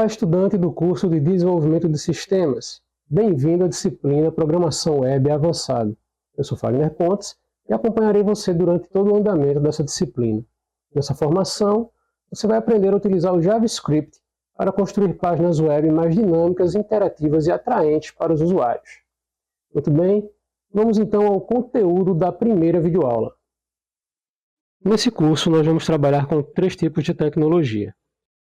Olá, estudante do curso de Desenvolvimento de Sistemas. Bem-vindo à disciplina Programação Web Avançado. Eu sou Fagner Pontes e acompanharei você durante todo o andamento dessa disciplina. Nessa formação, você vai aprender a utilizar o JavaScript para construir páginas web mais dinâmicas, interativas e atraentes para os usuários. Muito bem, vamos então ao conteúdo da primeira videoaula. Nesse curso, nós vamos trabalhar com 3 tipos de tecnologia.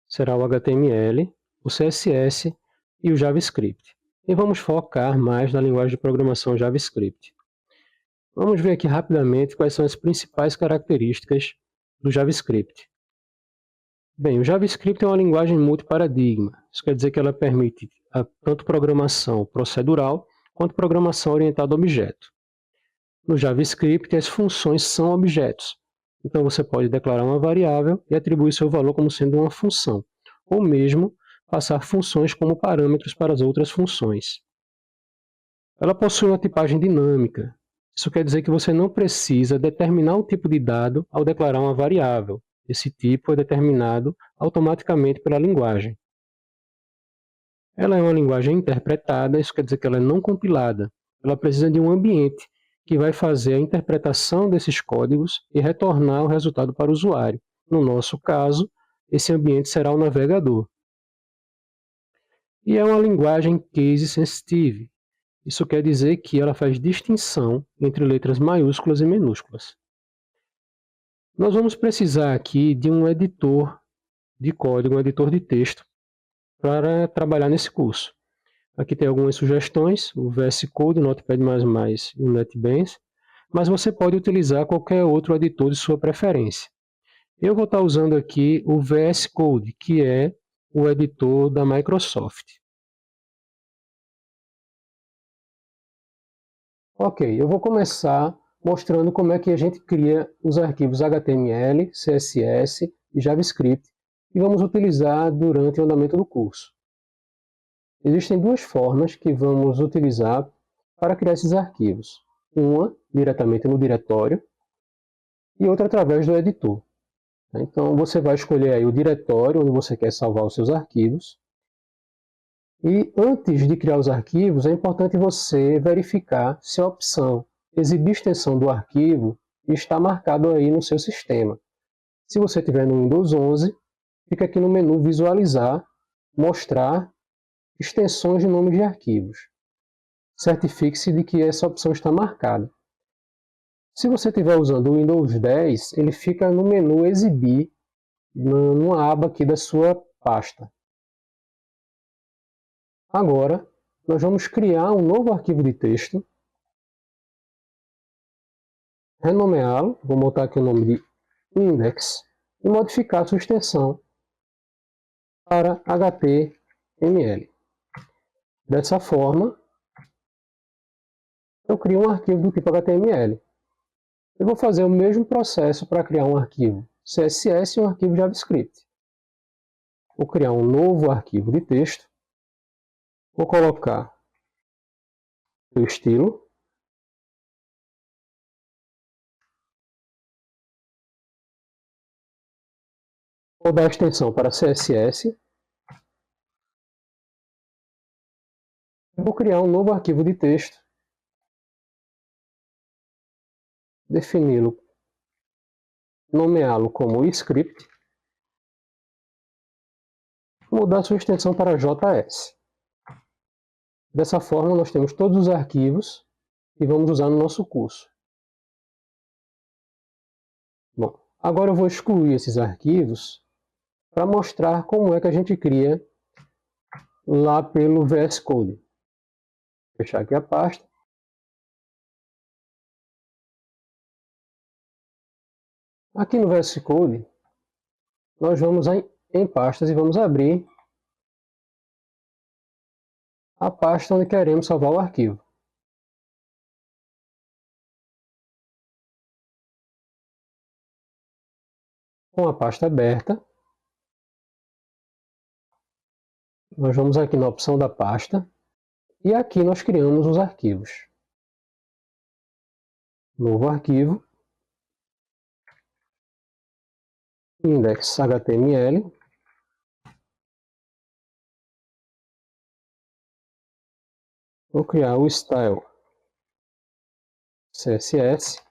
Será o HTML, o CSS e o JavaScript. E vamos focar mais na linguagem de programação JavaScript. Vamos ver aqui rapidamente quais são as principais características do JavaScript. Bem, o JavaScript é uma linguagem multiparadigma. Isso quer dizer que ela permite tanto programação procedural quanto programação orientada a objeto. No JavaScript, as funções são objetos. Então você pode declarar uma variável e atribuir seu valor como sendo uma função, ou mesmo passar funções como parâmetros para as outras funções. Ela possui uma tipagem dinâmica. Isso quer dizer que você não precisa determinar o tipo de dado ao declarar uma variável. Esse tipo é determinado automaticamente pela linguagem. Ela é uma linguagem interpretada, isso quer dizer que ela é não compilada. Ela precisa de um ambiente que vai fazer a interpretação desses códigos e retornar o resultado para o usuário. No nosso caso, esse ambiente será o navegador. E é uma linguagem case sensitive. Isso quer dizer que ela faz distinção entre letras maiúsculas e minúsculas. Nós vamos precisar aqui de um editor de código, um editor de texto, para trabalhar nesse curso. Aqui tem algumas sugestões, o VS Code, o Notepad++ e o NetBeans, mas você pode utilizar qualquer outro editor de sua preferência. Eu vou estar usando aqui o VS Code, que é o editor da Microsoft. Ok, eu vou começar mostrando como é que a gente cria os arquivos HTML, CSS e JavaScript e vamos utilizar durante o andamento do curso. Existem 2 formas que vamos utilizar para criar esses arquivos. Uma diretamente no diretório e outra através do editor. Então você vai escolher aí o diretório onde você quer salvar os seus arquivos. E antes de criar os arquivos, é importante você verificar se a opção exibir extensão do arquivo está marcado aí no seu sistema. Se você tiver no Windows 11, fica aqui no menu Visualizar, Mostrar extensões de nomes de arquivos. Certifique-se de que essa opção está marcada. Se você estiver usando o Windows 10, ele fica no menu Exibir, numa aba aqui da sua pasta. Agora, nós vamos criar um novo arquivo de texto, renomeá-lo, vou botar aqui o nome de index, e modificar sua extensão para HTML. Dessa forma, eu crio um arquivo do tipo HTML. Eu vou fazer o mesmo processo para criar um arquivo CSS e um arquivo JavaScript. Vou criar um novo arquivo de texto, vou colocar o estilo, vou dar a extensão para CSS, vou criar um novo arquivo de texto, defini-lo, nomeá-lo como script, mudar sua extensão para JS. Dessa forma, nós temos todos os arquivos que vamos usar no nosso curso. Bom, agora eu vou excluir esses arquivos para mostrar como é que a gente cria lá pelo VS Code. Vou fechar aqui a pasta. Aqui no VS Code, nós vamos em pastas e vamos abrir a pasta onde queremos salvar o arquivo. Com a pasta aberta, nós vamos aqui na opção da pasta e aqui nós criamos os arquivos. Novo arquivo, index.html, Vou criar o style CSS.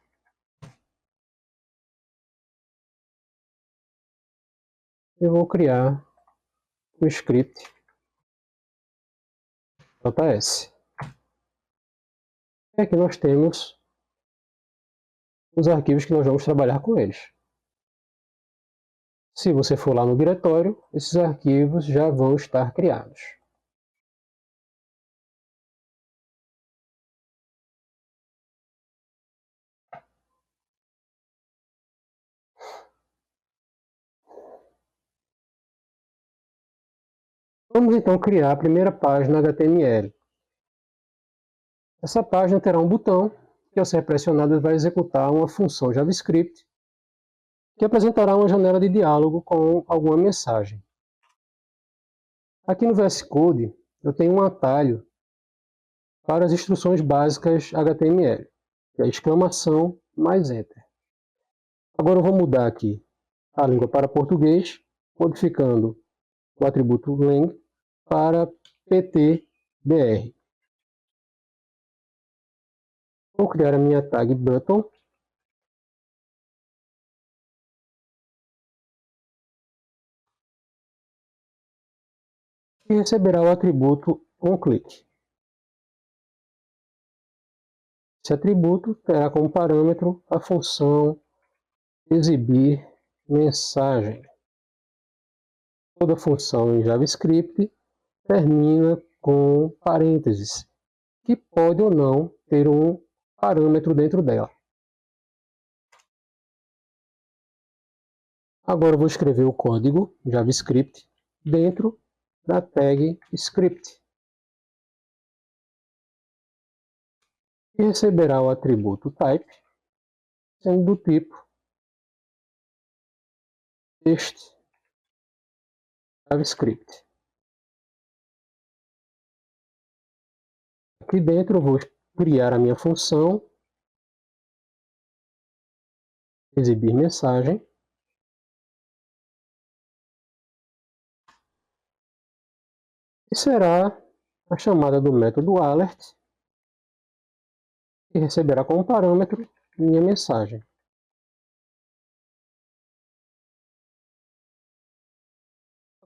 E vou criar o script JS. E aqui nós temos os arquivos que nós vamos trabalhar com eles. Se você for lá no diretório, esses arquivos já vão estar criados. Vamos então criar a primeira página HTML. Essa página terá um botão que, ao ser pressionado, vai executar uma função JavaScript que apresentará uma janela de diálogo com alguma mensagem. Aqui no VS Code, eu tenho um atalho para as instruções básicas HTML, que é exclamação mais Enter. Agora eu vou mudar aqui a língua para português, modificando o atributo lang para ptbr. Vou criar a minha tag button. E receberá o atributo onClick. Esse atributo terá como parâmetro a função exibir mensagem. Toda função em JavaScript termina com parênteses, que pode ou não ter um parâmetro dentro dela. Agora eu vou escrever o código JavaScript dentro da tag script. E receberá o atributo type, sendo do tipo text JavaScript. Aqui dentro eu vou criar a minha função exibir mensagem. E será a chamada do método alert, que receberá como parâmetro minha mensagem.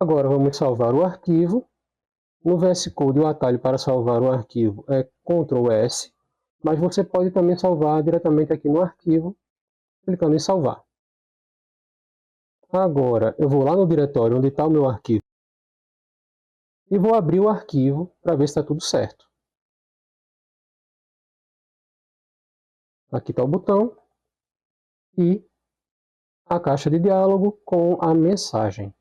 Agora vamos salvar o arquivo. No VS Code o atalho para salvar o arquivo é Ctrl S, mas você pode também salvar diretamente aqui no arquivo, clicando em salvar. Agora eu vou lá no diretório onde está o meu arquivo e vou abrir o arquivo para ver se está tudo certo. Aqui está o botão e a caixa de diálogo com a mensagem.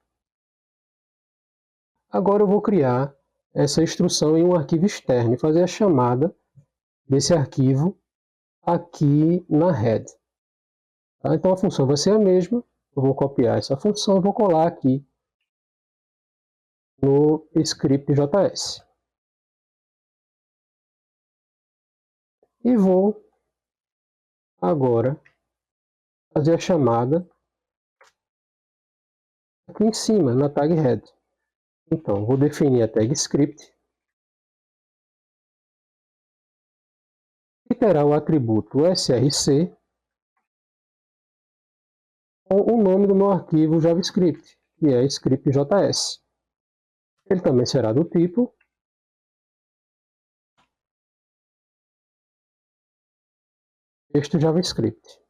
Agora eu vou criar essa instrução em um arquivo externo e fazer a chamada desse arquivo aqui na head. Tá? Então a função vai ser a mesma. Eu vou copiar essa função e vou colar aqui no script JS. E vou agora fazer a chamada aqui em cima, na tag head. Então, vou definir a tag script, que terá o atributo src com o nome do meu arquivo JavaScript, que é script.js. Ele também será do tipo texto JavaScript.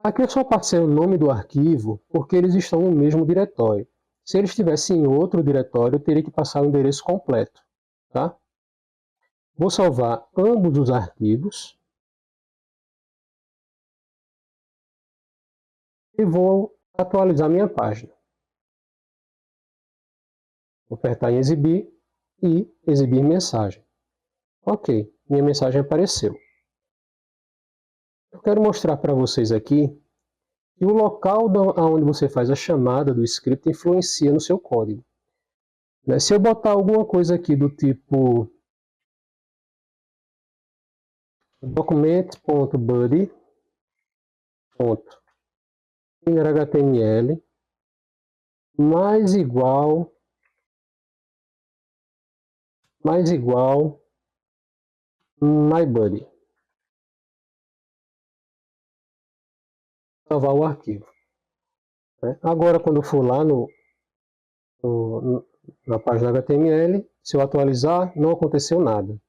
Aqui eu só passei o nome do arquivo porque eles estão no mesmo diretório. Se eles estivessem em outro diretório, eu teria que passar o endereço completo. Tá? Vou salvar ambos os arquivos e vou atualizar minha página. Vou apertar em exibir e exibir mensagem. Ok, minha mensagem apareceu. Eu quero mostrar para vocês aqui que o local onde você faz a chamada do script influencia no seu código. Se eu botar alguma coisa aqui do tipo document.body.innerHTML mais igual mais igual MyBuddy. Salvar o arquivo. Agora, quando eu for lá na página HTML, se eu atualizar, não aconteceu nada.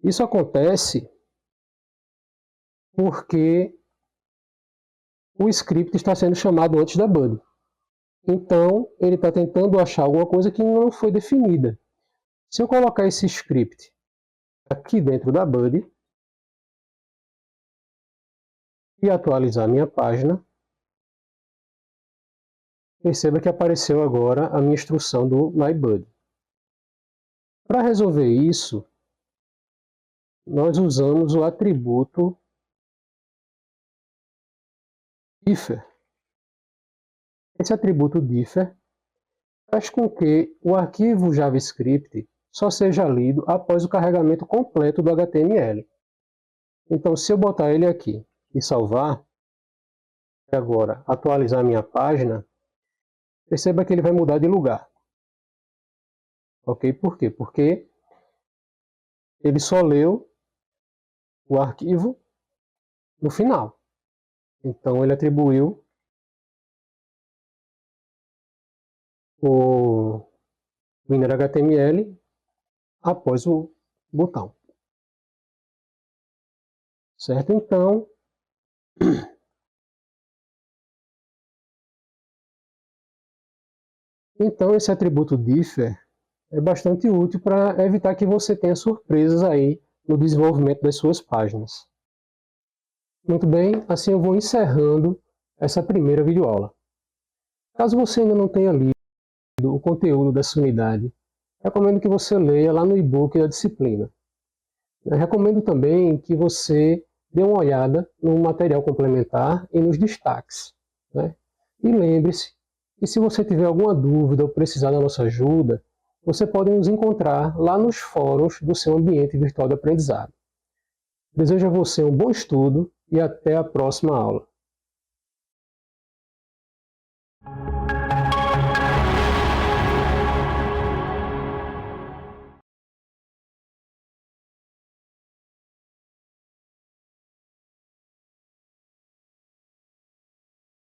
Isso acontece porque o script está sendo chamado antes da Buddy. Então, ele está tentando achar alguma coisa que não foi definida. Se eu colocar esse script aqui dentro da Buddy e atualizar minha página, perceba que apareceu agora a minha instrução do MyBuddy. Para resolver isso, nós usamos o atributo differ. Esse atributo differ faz com que o arquivo JavaScript só seja lido após o carregamento completo do HTML. Então, se eu botar ele aqui e salvar, e agora atualizar minha página, perceba que ele vai mudar de lugar. Ok? Por quê? Porque ele só leu o arquivo no final. Então, ele atribuiu o inner HTML após o botão. Certo? Então esse atributo differ é bastante útil para evitar que você tenha surpresas aí no desenvolvimento das suas páginas. Muito bem, assim eu vou encerrando essa primeira videoaula. Caso você ainda não tenha lido o conteúdo dessa unidade, recomendo que você leia lá no e-book da disciplina. Eu recomendo também que você dê uma olhada no material complementar e nos destaques. E lembre-se que se você tiver alguma dúvida ou precisar da nossa ajuda, você pode nos encontrar lá nos fóruns do seu ambiente virtual de aprendizado. Desejo a você um bom estudo e até a próxima aula.